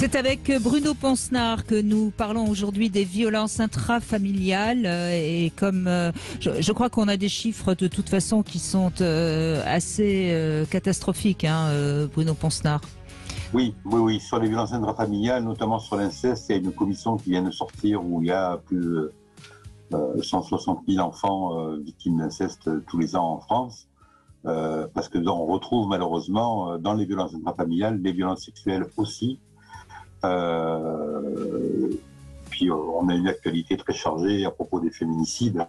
C'est avec Bruno Ponsnard que nous parlons aujourd'hui des violences intrafamiliales et comme je crois qu'on a des chiffres de toute façon qui sont assez catastrophiques, Bruno Ponsnard. Oui, sur les violences intrafamiliales, notamment sur l'inceste, il y a une commission qui vient de sortir où il y a plus de 160 000 enfants victimes d'inceste tous les ans en France. Parce que on retrouve malheureusement dans les violences intrafamiliales des violences sexuelles aussi. Puis on a une actualité très chargée à propos des féminicides.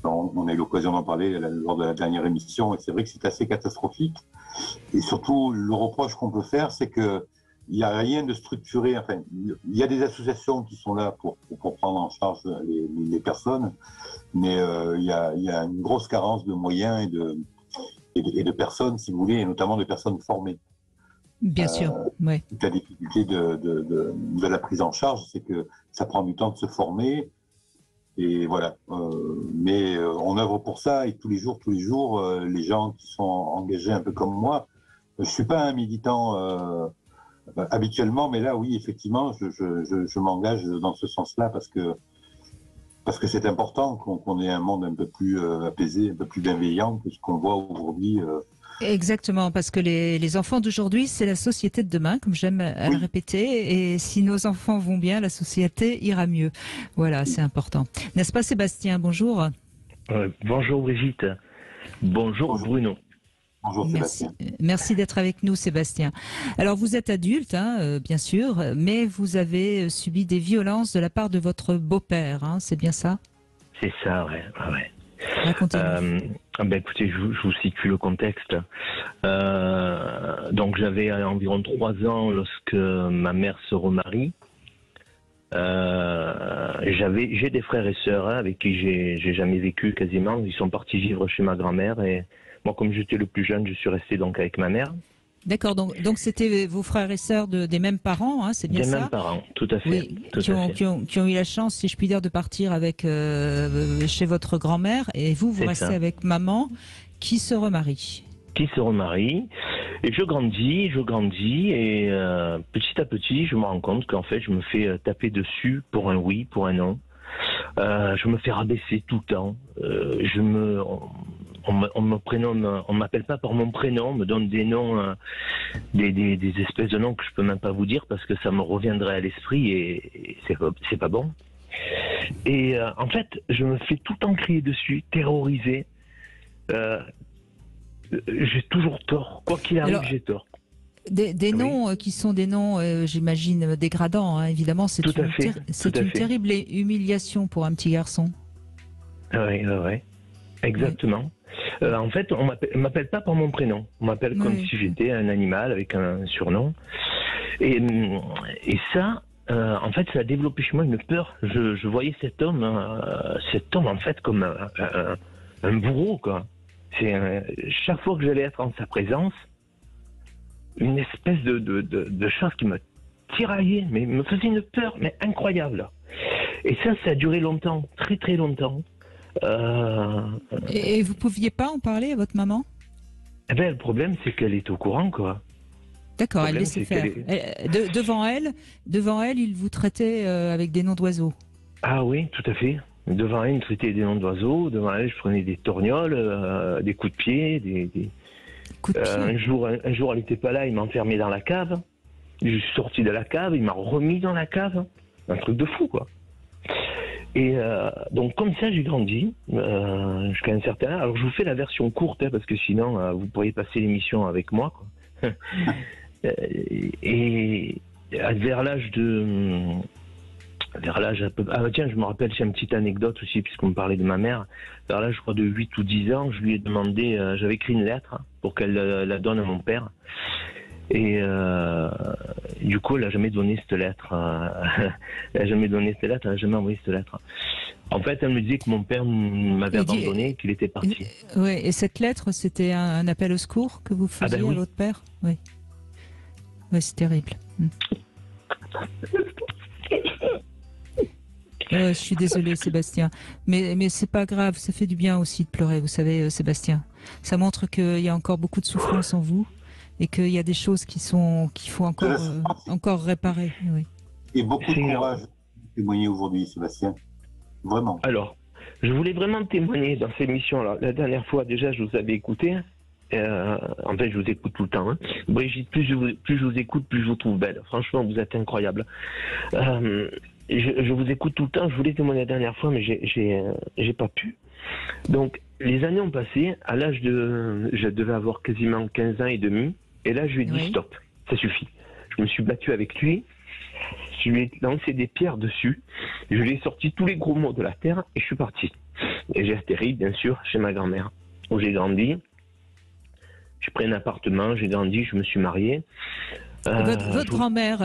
On a eu l'occasion d'en parler lors de la dernière émission, et c'est vrai que c'est assez catastrophique. Et surtout, le reproche qu'on peut faire, c'est que il n'y a rien de structuré. Enfin, il y a des associations qui sont là pour prendre en charge les personnes, mais il y a une grosse carence de moyens et de personnes, si vous voulez, et notamment de personnes formées. Bien sûr, oui. La difficulté de la prise en charge, c'est que ça prend du temps de se former, et voilà. Mais on œuvre pour ça, et tous les jours, les gens qui sont engagés un peu comme moi, je suis pas un militant habituellement, mais là, oui, effectivement, je m'engage dans ce sens-là parce que c'est important qu'on ait un monde un peu plus apaisé, un peu plus bienveillant que ce qu'on voit aujourd'hui. Exactement, parce que les enfants d'aujourd'hui, c'est la société de demain, comme j'aime à le répéter, et si nos enfants vont bien, la société ira mieux. Voilà, c'est important. N'est-ce pas, Sébastien? Bonjour. Bonjour Brigitte. Bonjour Bruno. Bonjour Sébastien. Merci d'être avec nous, Sébastien. Alors, vous êtes adulte, bien sûr, mais vous avez subi des violences de la part de votre beau-père, c'est bien ça? C'est ça, ouais. Racontez-nous. Écoutez, je vous situe le contexte. Donc, j'avais environ 3 ans lorsque ma mère se remarie. J'ai des frères et sœurs avec qui j'ai jamais vécu quasiment. Ils sont partis vivre chez ma grand-mère et moi, comme j'étais le plus jeune, je suis resté donc avec ma mère. D'accord, donc c'était vos frères et sœurs des mêmes parents, c'est bien ça? Des mêmes parents, tout à fait. Oui, qui ont eu la chance, si je puis dire, de partir avec chez votre grand-mère, et vous restez avec maman, qui se remarie. Qui se remarie, et je grandis, et petit à petit, je me rends compte qu'en fait, je me fais taper dessus pour un oui, pour un non. Je me fais rabaisser tout le temps. On m'appelle pas par mon prénom, on me donne des noms, des espèces de noms que je peux même pas vous dire parce que ça me reviendrait à l'esprit et c'est pas bon. Et en fait, je me fais tout le temps crier dessus, terrorisé. J'ai toujours tort. Quoi qu'il arrive, j'ai tort. Des noms qui sont des noms, j'imagine, dégradants, évidemment. C'est une terrible humiliation pour un petit garçon. Oui, exactement. En fait, on m'appelle pas par mon prénom. On m'appelle comme si j'étais un animal avec un surnom. Et ça, en fait, ça a développé chez moi une peur. Je voyais cet homme en fait comme un bourreau, quoi. Chaque fois que j'allais être en sa présence, une espèce de chose qui me tiraillait, mais me faisait une peur, mais incroyable. Et ça a duré longtemps, très très longtemps. Et vous pouviez pas en parler à votre maman? Le problème, c'est qu'elle est au courant, quoi. D'accord, elle laissait faire. Devant elle, il vous traitait avec des noms d'oiseaux. Ah oui, tout à fait. Devant elle, il me traitait des noms d'oiseaux. Devant elle, je prenais des torgnoles, des coups de pied, des coups de pied. Un jour, elle n'était pas là, il m'a enfermé dans la cave. Je suis sorti de la cave, il m'a remis dans la cave. Un truc de fou, quoi. Et donc comme ça j'ai grandi jusqu'à un certain âge. Alors je vous fais la version courte parce que sinon vous pourriez passer l'émission avec moi, quoi. Et vers l'âge tiens, je me rappelle, j'ai une petite anecdote aussi puisqu'on me parlait de ma mère. Vers l'âge, je crois, de 8 ou 10 ans, je lui ai demandé, j'avais écrit une lettre pour qu'elle la donne à mon père. Et du coup, elle n'a jamais donné cette lettre. Elle n'a jamais envoyé cette lettre. En fait, elle me disait que mon père m'avait abandonné, qu'il était parti. Oui, et cette lettre, c'était un appel au secours que vous faisiez à votre père? Oui. Oui, c'est terrible. Je suis désolée, Sébastien. Mais c'est pas grave, ça fait du bien aussi de pleurer, vous savez, Sébastien. Ça montre qu'il y a encore beaucoup de souffrance en vous. et qu'il y a des choses qu'il faut encore réparer. Oui. Et beaucoup de courage de témoigner aujourd'hui, Sébastien. Vraiment. Alors, je voulais vraiment témoigner dans ces émissions-là. La dernière fois, déjà, je vous avais écouté. En fait, je vous écoute tout le temps. Hein. Brigitte, plus je vous écoute, plus je vous trouve belle. Franchement, vous êtes incroyable. Je vous écoute tout le temps. Je voulais témoigner la dernière fois, mais j'ai pas pu. Donc, les années ont passé. À l'âge je devais avoir quasiment 15 ans et demi. Et là, je lui ai dit stop, ça suffit. Je me suis battu avec lui. Je lui ai lancé des pierres dessus. Je lui ai sorti tous les gros mots de la terre et je suis parti. Et j'ai atterri, bien sûr, chez ma grand-mère, où j'ai grandi. J'ai pris un appartement, j'ai grandi, je me suis marié. Votre grand-mère,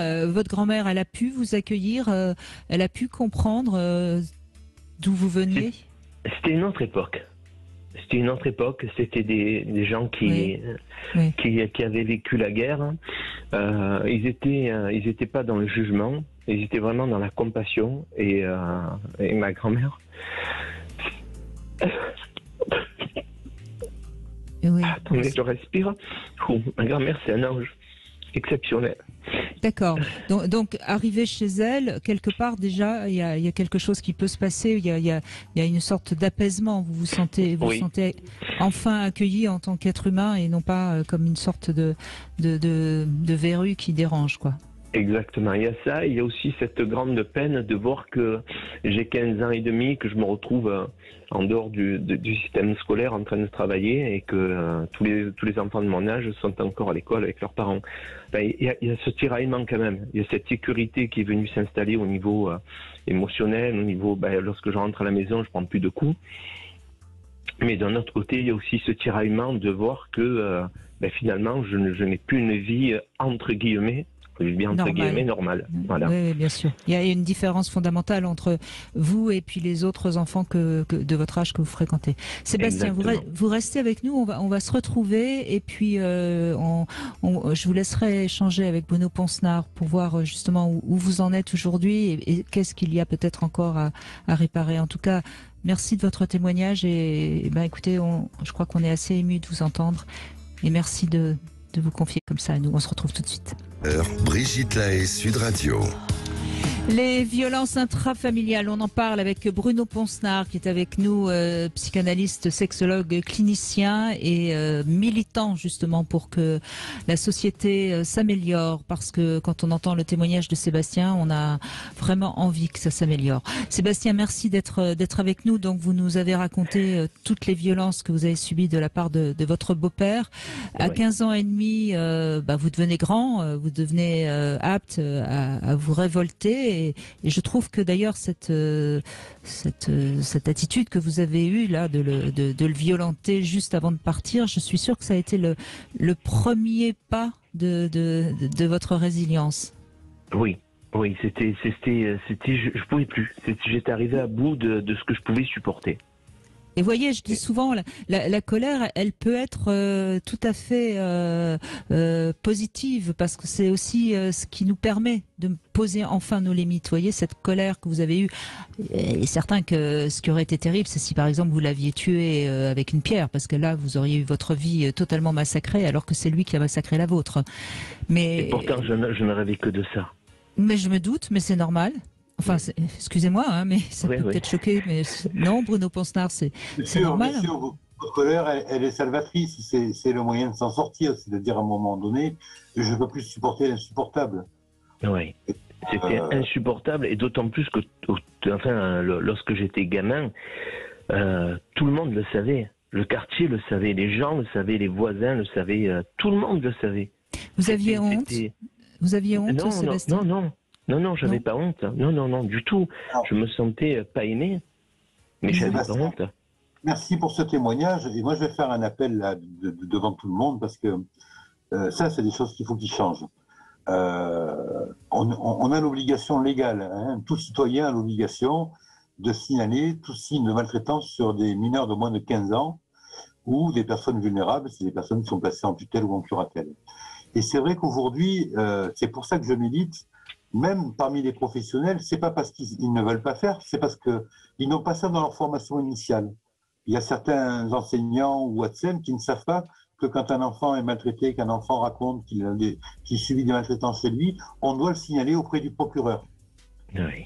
elle a pu vous accueillir, elle a pu comprendre d'où vous veniez? C'était une autre époque. C'était des gens qui avaient vécu la guerre. Ils étaient pas dans le jugement, ils étaient vraiment dans la compassion. Et ma grand-mère... Oui. Attendez, je respire. Ma grand-mère, c'est un ange exceptionnel. D'accord. Donc, arrivé chez elle, quelque part déjà, il y a quelque chose qui peut se passer. Il y a une sorte d'apaisement. Vous vous sentez enfin accueilli en tant qu'être humain et non pas comme une sorte de verrue qui dérange, quoi. Exactement, il y a ça, il y a aussi cette grande peine de voir que j'ai 15 ans et demi, que je me retrouve en dehors du système scolaire en train de travailler et que tous les enfants de mon âge sont encore à l'école avec leurs parents. Ben, il y a ce tiraillement quand même, il y a cette sécurité qui est venue s'installer au niveau émotionnel, au niveau, lorsque je rentre à la maison, je prends plus de coups. Mais d'un autre côté, il y a aussi ce tiraillement de voir que finalement, je n'ai plus une vie entre guillemets, normal. Voilà. Oui, bien sûr. Il y a une différence fondamentale entre vous et puis les autres enfants que de votre âge que vous fréquentez. Sébastien, vous restez avec nous, on va se retrouver et puis je vous laisserai échanger avec Bruno Poncenard pour voir justement où vous en êtes aujourd'hui et qu'est-ce qu'il y a peut-être encore à réparer. En tout cas, merci de votre témoignage et écoutez, je crois qu'on est assez ému de vous entendre et merci de vous confier comme ça à nous. On se retrouve tout de suite. Brigitte Lahaie, Sud Radio. Les violences intrafamiliales, on en parle avec Bruno Poncenard qui est avec nous, psychanalyste, sexologue, clinicien et militant justement pour que la société s'améliore parce que quand on entend le témoignage de Sébastien, on a vraiment envie que ça s'améliore. Sébastien, merci d'être avec nous. Donc vous nous avez raconté toutes les violences que vous avez subies de la part de votre beau-père. À 15 ans et demi, vous devenez grand, vous devenez apte à vous révolter. Et je trouve que d'ailleurs cette attitude que vous avez eue là de le violenter juste avant de partir, je suis sûre que ça a été le premier pas de votre résilience. Oui, c'était je pouvais plus. J'étais arrivé à bout de ce que je pouvais supporter. Et voyez, je dis souvent, la colère, elle peut être tout à fait positive parce que c'est aussi ce qui nous permet de poser enfin nos limites. Vous voyez, cette colère que vous avez eue, il est certain que ce qui aurait été terrible, c'est si par exemple vous l'aviez tué avec une pierre, parce que là, vous auriez eu votre vie totalement massacrée alors que c'est lui qui a massacré la vôtre. Et pourtant, je ne rêvais que de ça. Mais je me doute, mais c'est normal. Enfin, excusez-moi, hein, mais ça peut peut-être choquer, mais non, Bruno Poncenard, c'est normal. Bien sûr, votre colère, elle est salvatrice, c'est le moyen de s'en sortir, c'est-à-dire à un moment donné, je ne peux plus supporter l'insupportable. Oui, c'était insupportable, et d'autant plus que, lorsque j'étais gamin, tout le monde le savait. Le quartier le savait, les gens le savaient, les voisins le savaient, tout le monde le savait. Vous aviez honte? Vous aviez honte, Sébastien? Non, j'avais pas honte. Non, du tout. Je me sentais pas aimé, mais j'avais pas honte. Merci pour ce témoignage. Et moi, je vais faire un appel là, devant tout le monde parce que ça, c'est des choses qu'il faut qu'ils changent. On a l'obligation légale, hein, tout citoyen a l'obligation de signaler tout signe de maltraitance sur des mineurs de moins de 15 ans ou des personnes vulnérables, c'est des personnes qui sont placées en tutelle ou en curatelle. Et c'est vrai qu'aujourd'hui, c'est pour ça que je milite. Même parmi les professionnels, c'est pas parce qu'ils ne veulent pas faire, c'est parce qu'ils n'ont pas ça dans leur formation initiale. Il y a certains enseignants ou ATSEM qui ne savent pas que quand un enfant est maltraité, qu'un enfant raconte qu'il subit des maltraitances chez lui, on doit le signaler auprès du procureur. Oui.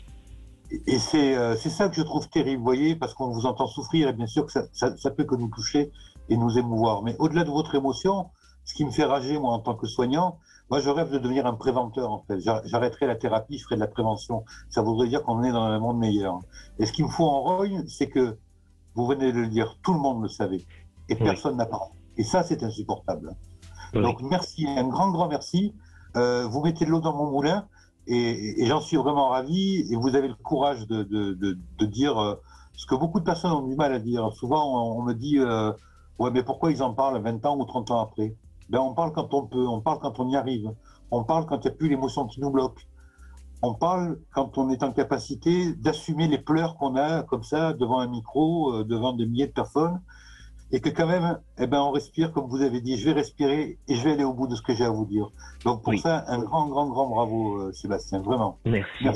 Et c'est ça que je trouve terrible, vous voyez, parce qu'on vous entend souffrir, et bien sûr que ça peut que nous toucher et nous émouvoir. Mais au-delà de votre émotion, ce qui me fait rager, moi, en tant que soignant, moi, je rêve de devenir un préventeur, en fait. J'arrêterai la thérapie, je ferai de la prévention. Ça voudrait dire qu'on est dans un monde meilleur. Et ce qu'il me faut en rogne, c'est que, vous venez de le dire, tout le monde le savait. Et personne n'a parlé. Et ça, c'est insupportable. Oui. Donc, merci, un grand, grand merci. Vous mettez de l'eau dans mon moulin. Et j'en suis vraiment ravi. Et vous avez le courage de dire ce que beaucoup de personnes ont du mal à dire. Souvent, on me dit ouais, mais pourquoi ils en parlent 20 ans ou 30 ans après? Ben, on parle quand on peut, on parle quand on y arrive. On parle quand il n'y a plus l'émotion qui nous bloque. On parle quand on est en capacité d'assumer les pleurs qu'on a comme ça devant un micro, devant des milliers de personnes. Et que quand même, eh ben, on respire, comme vous avez dit, je vais respirer et je vais aller au bout de ce que j'ai à vous dire. Donc pour ça, un grand, grand, grand bravo, Sébastien, vraiment. Merci.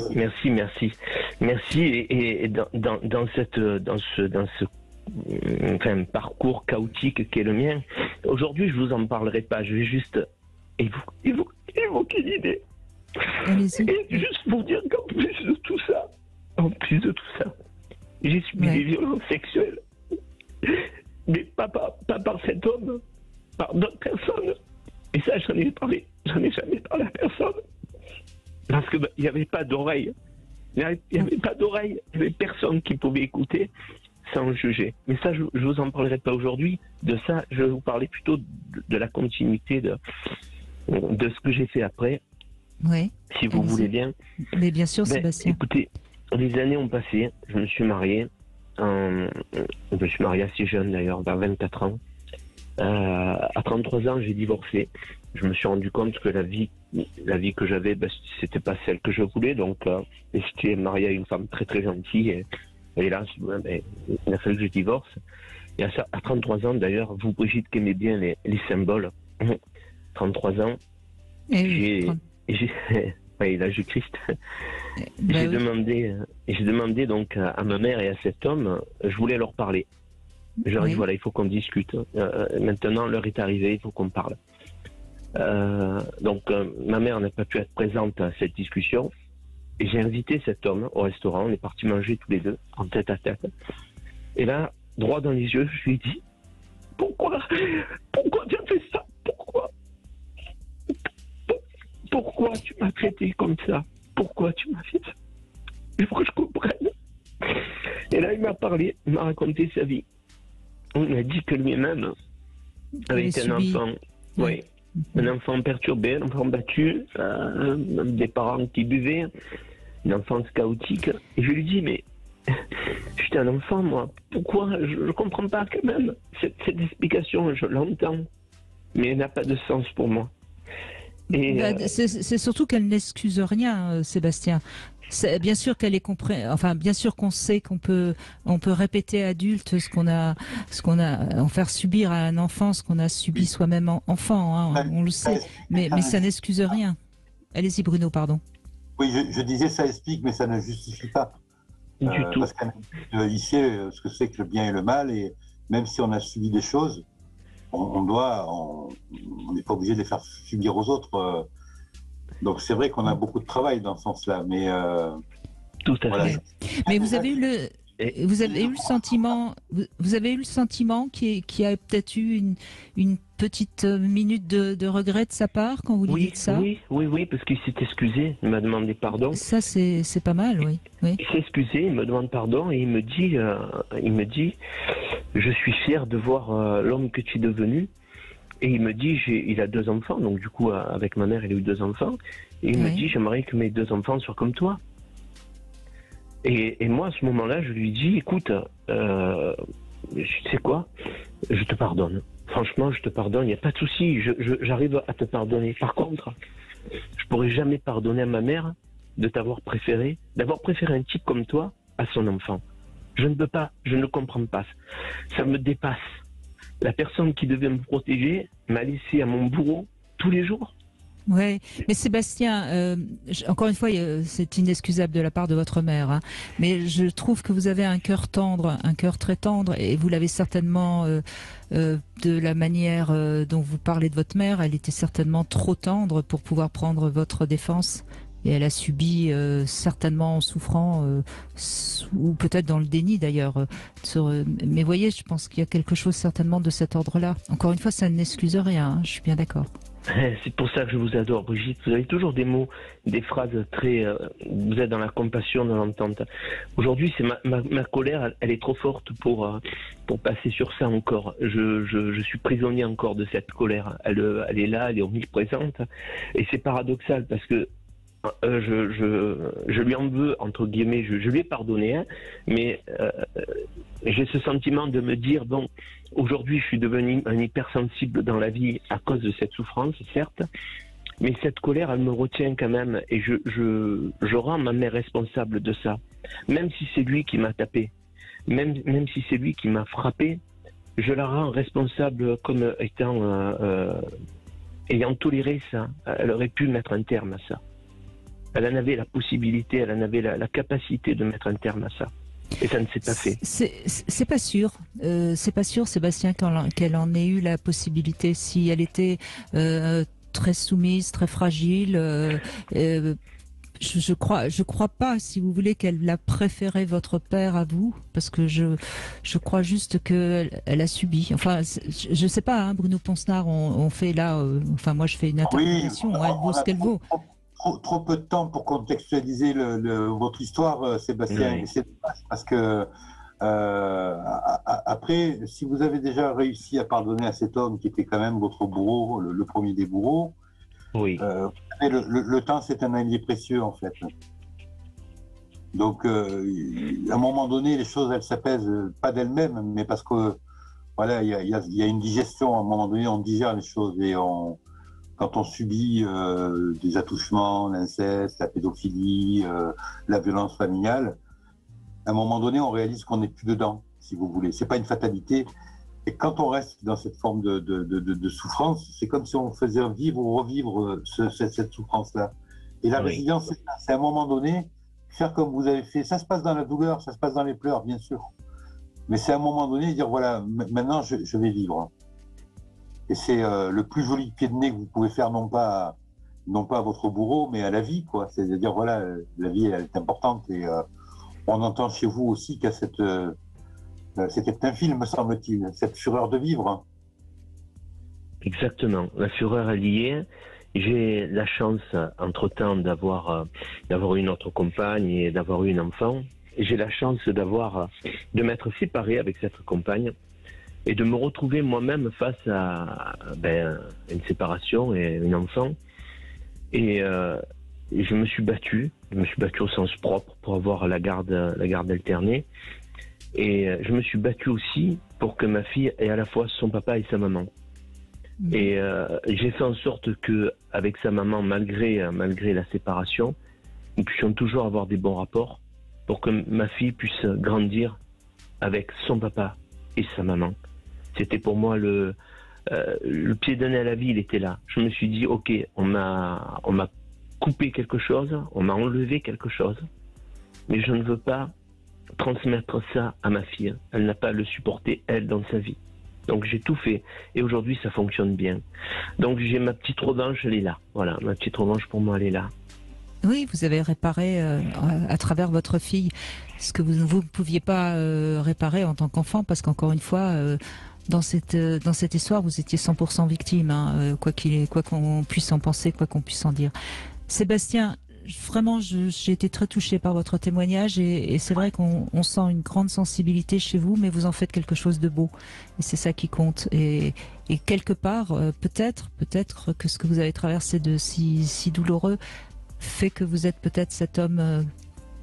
Et dans ce enfin, parcours chaotique qui est le mien, aujourd'hui, je vous en parlerai pas. Je vais juste évoquer l'idée. Et juste vous dire qu'en plus de tout ça, j'ai subi des violences sexuelles. Mais pas par cet homme, par d'autres personnes. Et ça, j'en ai jamais parlé à personne. Parce qu'il n'y avait pas d'oreille. Il n'y avait personne qui pouvait écouter sans juger. Mais ça, je ne vous en parlerai pas aujourd'hui. De ça, je vais vous parler plutôt de la continuité de ce que j'ai fait après. Oui. Si vous voulez bien. Mais bien sûr, Sébastien. Écoutez, les années ont passé. Je me suis marié. Je me suis marié assez jeune d'ailleurs, vers 24 ans. À 33 ans, j'ai divorcé. Je me suis rendu compte que la vie que j'avais, c'était pas celle que je voulais. Donc, j'étais marié à une femme très très gentille. Et là, il a fallu que je divorce. Et à 33 ans, d'ailleurs, vous, Brigitte, qui aimez bien les symboles, 33 ans, oui, l'âge du Christ. J'ai demandé donc à ma mère et à cet homme, je voulais leur parler. Je leur ai dit, voilà, il faut qu'on discute. Maintenant, l'heure est arrivée, il faut qu'on parle. Donc, ma mère n'a pas pu être présente à cette discussion. Et j'ai invité cet homme au restaurant. On est partis manger tous les deux, en tête à tête. Et là, droit dans les yeux, je lui ai dit, pourquoi tu as fait ça? Pourquoi tu m'as traité comme ça? Pourquoi tu m'as fait ça? Il faut que je comprenne. Et là, il m'a parlé, il m'a raconté sa vie. Il m'a dit que lui-même avait été un enfant, un enfant perturbé, un enfant battu, des parents qui buvaient, une enfance chaotique. Et je lui dis, mais j'étais un enfant, moi. Pourquoi? Je ne comprends pas quand même. Cette explication, je l'entends, mais elle n'a pas de sens pour moi. C'est surtout qu'elle n'excuse rien, Sébastien. Bien sûr qu'elle est enfin bien sûr qu'on sait qu'on peut répéter adulte en faire subir à un enfant ce qu'on a subi soi-même enfant, hein, on le sait, mais ça n'excuse rien. Allez-y Bruno, pardon. Oui, je disais ça explique, mais ça ne justifie pas. Du tout. Parce qu'il sait ce que c'est que le bien et le mal, et même si on a subi des choses, on n'est pas obligé de les faire subir aux autres. Donc c'est vrai qu'on a beaucoup de travail dans ce sens-là, mais tout à fait. Mais vous avez eu le sentiment qu'il y a peut-être eu une petite minute de regret de sa part quand vous lui dites ça? Oui, parce qu'il s'est excusé, il m'a demandé pardon. Ça c'est pas mal, oui. Il s'est excusé, il me demande pardon et il me dit je suis fier de voir l'homme que tu es devenu. Et il me dit, il a 2 enfants, donc du coup, avec ma mère, il a eu 2 enfants. Et il me dit, j'aimerais que mes 2 enfants soient comme toi. Et moi, à ce moment-là, je lui dis, écoute, tu sais quoi, je te pardonne. Franchement, je te pardonne, il n'y a pas de souci, j'arrive à te pardonner. Par contre, je pourrais jamais pardonner à ma mère d'avoir préféré un type comme toi à son enfant. Je ne peux pas, je ne comprends pas. Ça me dépasse. La personne qui devait me protéger m'a laissé à mon bourreau tous les jours. Ouais, mais Sébastien, encore une fois, c'est inexcusable de la part de votre mère, hein, mais je trouve que vous avez un cœur tendre, un cœur très tendre, et vous l'avez certainement de la manière dont vous parlez de votre mère, elle était certainement trop tendre pour pouvoir prendre votre défense. Et elle a subi certainement en souffrant, ou peut-être dans le déni d'ailleurs. Mais voyez, je pense qu'il y a quelque chose certainement de cet ordre-là. Encore une fois, ça n'excuse rien, hein, je suis bien d'accord. C'est pour ça que je vous adore, Brigitte. Vous avez toujours des mots, des phrases très... vous êtes dans la compassion, dans l'entente. Aujourd'hui, c'est ma colère, elle est trop forte pour passer sur ça encore. Je suis prisonnier encore de cette colère. Elle est là, elle est omniprésente. Et c'est paradoxal parce que je lui en veux, entre guillemets, je lui ai pardonné, hein, mais j'ai ce sentiment de me dire, bon, aujourd'hui je suis devenu un hypersensible dans la vie à cause de cette souffrance, certes, mais cette colère, elle me retient quand même, et je rends ma mère responsable de ça. Même si c'est lui qui m'a tapé, même si c'est lui qui m'a frappé, je la rends responsable comme ayant toléré ça. Elle aurait pu mettre un terme à ça. Elle en avait la possibilité, elle en avait la capacité de mettre un terme à ça. Et ça ne s'est pas fait. C'est pas sûr. C'est pas sûr, Sébastien, qu'elle en ait eu la possibilité. Si elle était très soumise, très fragile, je crois pas, si vous voulez, qu'elle a préféré votre père à vous, parce que je crois juste qu'elle a subi. Enfin, je sais pas, hein, Bruno Ponsnard, on fait là, enfin moi je fais une interprétation, oui, elle vaut ce qu'elle vaut. Trop peu de temps pour contextualiser votre histoire, Sébastien. Oui. C'est parce que après, si vous avez déjà réussi à pardonner à cet homme qui était quand même votre bourreau, le premier des bourreaux, Oui. le temps c'est un allié précieux en fait. Donc, à un moment donné, les choses elles s'apaisent pas d'elles-mêmes, mais parce que voilà, il y a une digestion. À un moment donné, on digère les choses et quand on subit des attouchements, l'inceste, la pédophilie, la violence familiale, à un moment donné, on réalise qu'on n'est plus dedans, si vous voulez. C'est pas une fatalité. Et quand on reste dans cette forme de souffrance, c'est comme si on faisait vivre ou revivre cette souffrance-là. Et la résilience, c'est à un moment donné, faire comme vous avez fait. Ça se passe dans la douleur, ça se passe dans les pleurs, bien sûr. Mais c'est à un moment donné dire, voilà, maintenant, je vais vivre. Et c'est le plus joli pied de nez que vous pouvez faire, non pas à votre bourreau, mais à la vie, quoi. C'est-à-dire, voilà, la vie, elle est importante. Et on entend chez vous aussi qu'il y a c'était un film, me semble-t-il, cette fureur de vivre. Exactement. La fureur est liée. J'ai la chance, entre-temps, d'avoir eu une autre compagne et d'avoir eu un enfant. Et j'ai la chance de m'être séparé avec cette compagne et de me retrouver moi-même face à une séparation et un enfant. Et je me suis battu au sens propre pour avoir la garde alternée. Et je me suis battu aussi pour que ma fille ait à la fois son papa et sa maman. Et j'ai fait en sorte que, avec sa maman, malgré la séparation, nous puissions toujours avoir des bons rapports pour que ma fille puisse grandir avec son papa et sa maman. C'était pour moi le pied de nez à la vie, il était là. Je me suis dit, ok, on m'a coupé quelque chose, on m'a enlevé quelque chose, mais je ne veux pas transmettre ça à ma fille. Elle n'a pas à le supporter, elle, dans sa vie. Donc j'ai tout fait. Et aujourd'hui, ça fonctionne bien. Donc j'ai ma petite revanche, elle est là. Voilà, ma petite revanche pour moi, elle est là. Oui, vous avez réparé à travers votre fille ce que vous ne pouviez pas réparer en tant qu'enfant, parce qu'encore une fois, dans cette histoire, vous étiez 100% victime, hein, quoi qu'on puisse en penser, quoi qu'on puisse en dire. Sébastien, vraiment, j'ai été très touchée par votre témoignage et c'est vrai qu'on sent une grande sensibilité chez vous, mais vous en faites quelque chose de beau et c'est ça qui compte. Et quelque part, peut-être que ce que vous avez traversé de si douloureux fait que vous êtes peut-être cet homme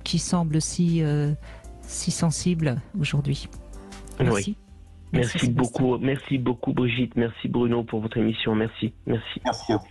qui semble si sensible aujourd'hui. Merci. Oui. Merci beaucoup Brigitte, merci Bruno pour votre émission, merci. Merci à vous.